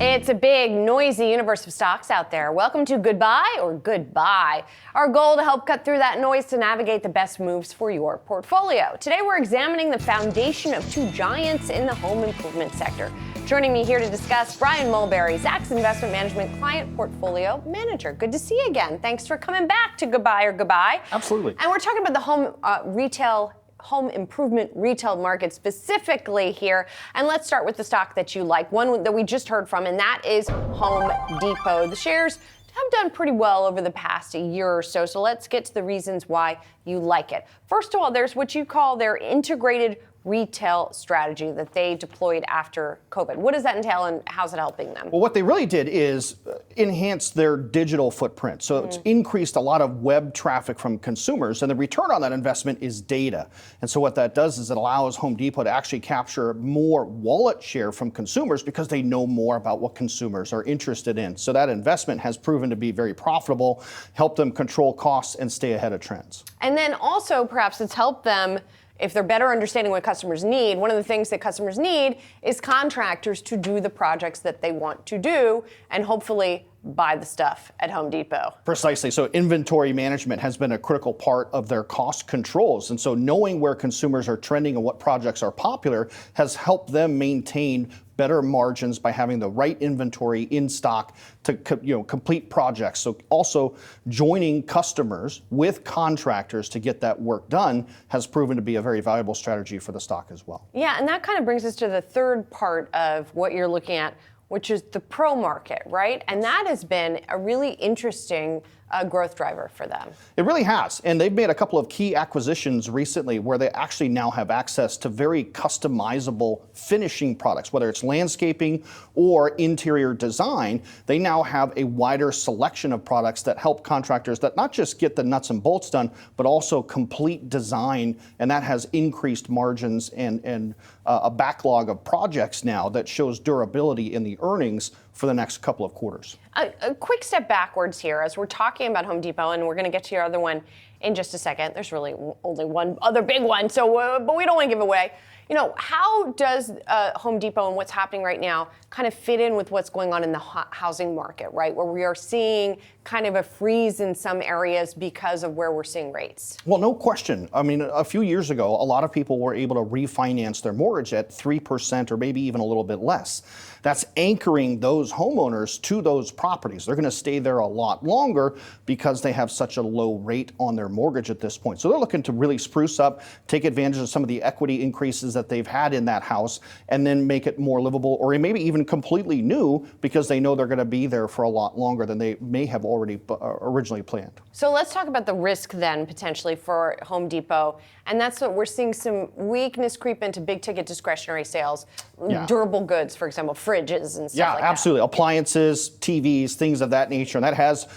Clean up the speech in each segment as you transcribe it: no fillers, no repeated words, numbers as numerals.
It's a big, noisy universe of stocks out there. Welcome to Goodbye or Goodbye. Our goal to help cut through that noise to navigate the best moves for your portfolio. Today we're examining the foundation of two giants in the home improvement sector. Joining me here to discuss, Brian Mulberry, Zacks Investment Management Client Portfolio Manager. Good to see you again. Thanks for coming back to Goodbye or Goodbye. Absolutely. And we're talking about the home improvement retail market specifically here. And let's start with the stock that you like, one that we just heard from, and that is Home Depot. The shares have done pretty well over the past year or so. So let's get to the reasons why you like it. First of all, there's what you call their integrated retail strategy that they deployed after COVID. What does that entail and how's it helping them? Well, what they really did is enhance their digital footprint. So it's increased a lot of web traffic from consumers, and the return on that investment is data. And so what that does is it allows Home Depot to actually capture more wallet share from consumers because they know more about what consumers are interested in. So that investment has proven to be very profitable, helped them control costs and stay ahead of trends. And then also perhaps it's helped them, if they're better understanding what customers need. One of the things that customers need is contractors to do the projects that they want to do and hopefully buy the stuff at Home Depot. Precisely. So inventory management has been a critical part of their cost controls. And so knowing where consumers are trending and what projects are popular has helped them maintain better margins by having the right inventory in stock to complete projects. So also joining customers with contractors to get that work done has proven to be a very valuable strategy for the stock as well. Yeah, and that kind of brings us to the third part of what you're looking at, which is the pro market, right? And that has been a really interesting growth driver for them. It really has. And they've made a couple of key acquisitions recently where they actually now have access to very customizable finishing products, whether it's landscaping or interior design. They now have a wider selection of products that help contractors that not just get the nuts and bolts done, but also complete design. And that has increased margins and a backlog of projects now that shows durability in the earnings for the next couple of quarters. A quick step backwards here as we're talking about Home Depot, and we're going to get to your other one in just a second. There's really only one other big one, so but we don't want to give away. How does Home Depot and what's happening right now kind of fit in with what's going on in the housing market, right? Where we are seeing kind of a freeze in some areas because of where we're seeing rates. Well, no question. I mean, a few years ago, a lot of people were able to refinance their mortgage at 3% or maybe even a little bit less. That's anchoring those homeowners to those properties. They're going to stay there a lot longer because they have such a low rate on their mortgage at this point. So they're looking to really spruce up, take advantage of some of the equity increases that they've had in that house, and then make it more livable or maybe even completely new because they know they're going to be there for a lot longer than they may have already originally planned. So let's talk about the risk then potentially for Home Depot. And that's what we're seeing, some weakness creep into big ticket discretionary sales, durable goods, for example, fridges and stuff like that. Yeah, absolutely. Appliances, TVs, things of that nature. And that has,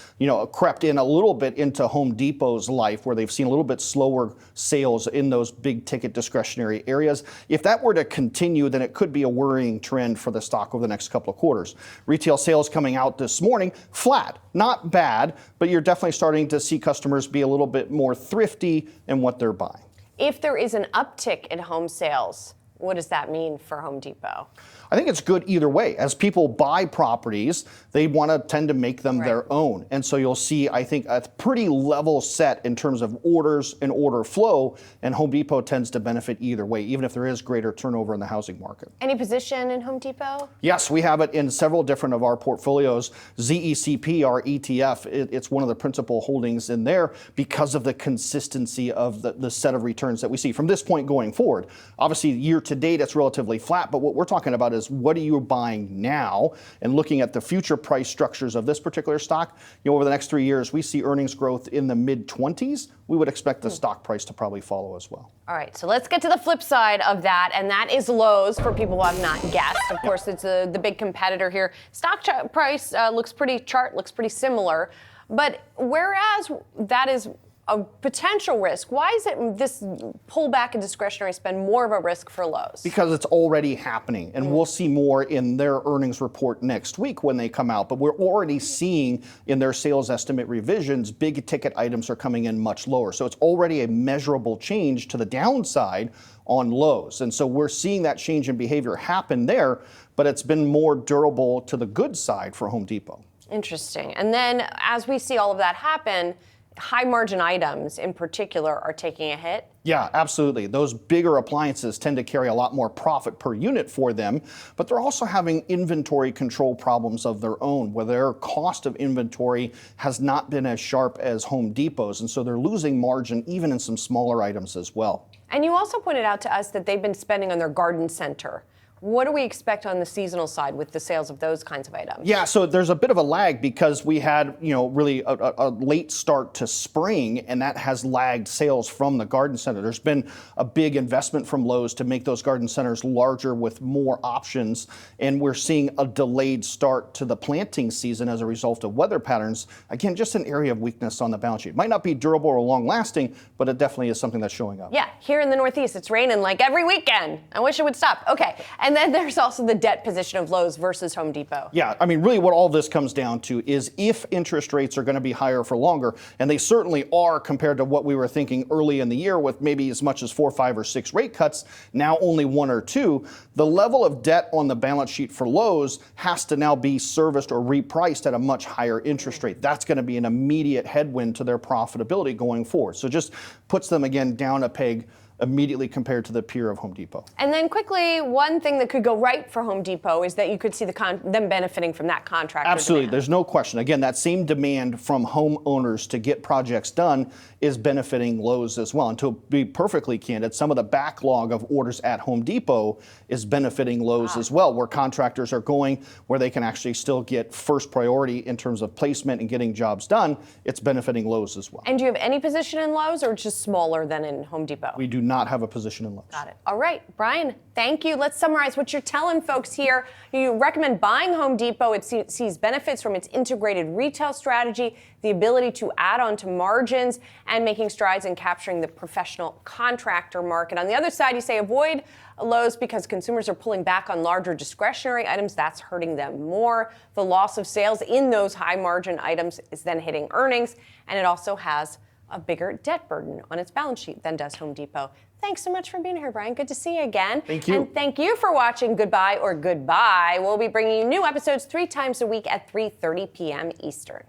crept in a little bit into Home Depot's life where they've seen a little bit slower sales in those big ticket discretionary areas. If that were to continue, then it could be a worrying trend for the stock over the next couple of quarters. Retail sales coming out this morning, flat, not bad, but you're definitely starting to see customers be a little bit more thrifty in what they're buying. If there is an uptick in home sales, what does that mean for Home Depot? I think it's good either way. As people buy properties, they want to tend to make them their own. And so you'll see, I think, a pretty level set in terms of orders and order flow, and Home Depot tends to benefit either way, even if there is greater turnover in the housing market. Any position in Home Depot? Yes, we have it in several different of our portfolios. ZECP, our ETF, it's one of the principal holdings in there because of the consistency of the set of returns that we see from this point going forward. Obviously, year to date, it's relatively flat, but what we're talking about is what are you buying now, and looking at the future price structures of this particular stock. Over the next 3 years, we see earnings growth in the mid-20s. We would expect the stock price to probably follow as well. All right, so let's get to the flip side of that, and that is Lowe's, for people who have not guessed. Of course, it's the big competitor here. Stock price looks pretty similar, but whereas that is a potential risk, why is it this pullback in discretionary spend more of a risk for Lowe's? Because it's already happening, and we'll see more in their earnings report next week when they come out. But we're already seeing in their sales estimate revisions, big ticket items are coming in much lower. So it's already a measurable change to the downside on Lowe's. And so we're seeing that change in behavior happen there. but it's been more durable to the good side for Home Depot. Interesting. And then as we see all of that happen, high margin items in particular are taking a hit. Yeah, absolutely. Those bigger appliances tend to carry a lot more profit per unit for them, but they're also having inventory control problems of their own, where their cost of inventory has not been as sharp as Home Depot's, and so they're losing margin even in some smaller items as well. And you also pointed out to us that they've been spending on their garden center. What do we expect on the seasonal side with the sales of those kinds of items? Yeah, so there's a bit of a lag because we had, really a late start to spring, and that has lagged sales from the garden center. There's been a big investment from Lowe's to make those garden centers larger with more options, and we're seeing a delayed start to the planting season as a result of weather patterns. Again, just an area of weakness on the balance sheet. Might not be durable or long-lasting, but it definitely is something that's showing up. Yeah, here in the Northeast, it's raining like every weekend. I wish it would stop. Okay, and then there's also the debt position of Lowe's versus Home Depot. Yeah, I mean, really what all this comes down to is if interest rates are going to be higher for longer, and they certainly are compared to what we were thinking early in the year with maybe as much as 4, 5, or 6 rate cuts, now only 1 or 2, the level of debt on the balance sheet for Lowe's has to now be serviced or repriced at a much higher interest rate. That's going to be an immediate headwind to their profitability going forward. So just puts them again down a peg immediately compared to the peer of Home Depot. And then quickly, one thing that could go right for Home Depot is that you could see them benefiting from that contractor Absolutely, demand. there's no question. Again, that same demand from homeowners to get projects done is benefiting Lowe's as well. And to be perfectly candid, some of the backlog of orders at Home Depot is benefiting Lowe's as well, where contractors are going, where they can actually still get first priority in terms of placement and getting jobs done. It's benefiting Lowe's as well. And do you have any position in Lowe's, or just smaller than in Home Depot? We do not have a position in Lowe's. Got it. All right, Brian, thank you. Let's summarize what you're telling folks here. You recommend buying Home Depot. It sees benefits from its integrated retail strategy, the ability to add on to margins, and making strides in capturing the professional contractor market. On the other side, you say avoid Lowe's because consumers are pulling back on larger discretionary items. That's hurting them more. The loss of sales in those high margin items is then hitting earnings, and it also has a bigger debt burden on its balance sheet than does Home Depot. Thanks so much for being here, Brian. Good to see you again. Thank you. And thank you for watching Goodbye or Goodbye. We'll be bringing you new episodes 3 times a week at 3:30 p.m. Eastern.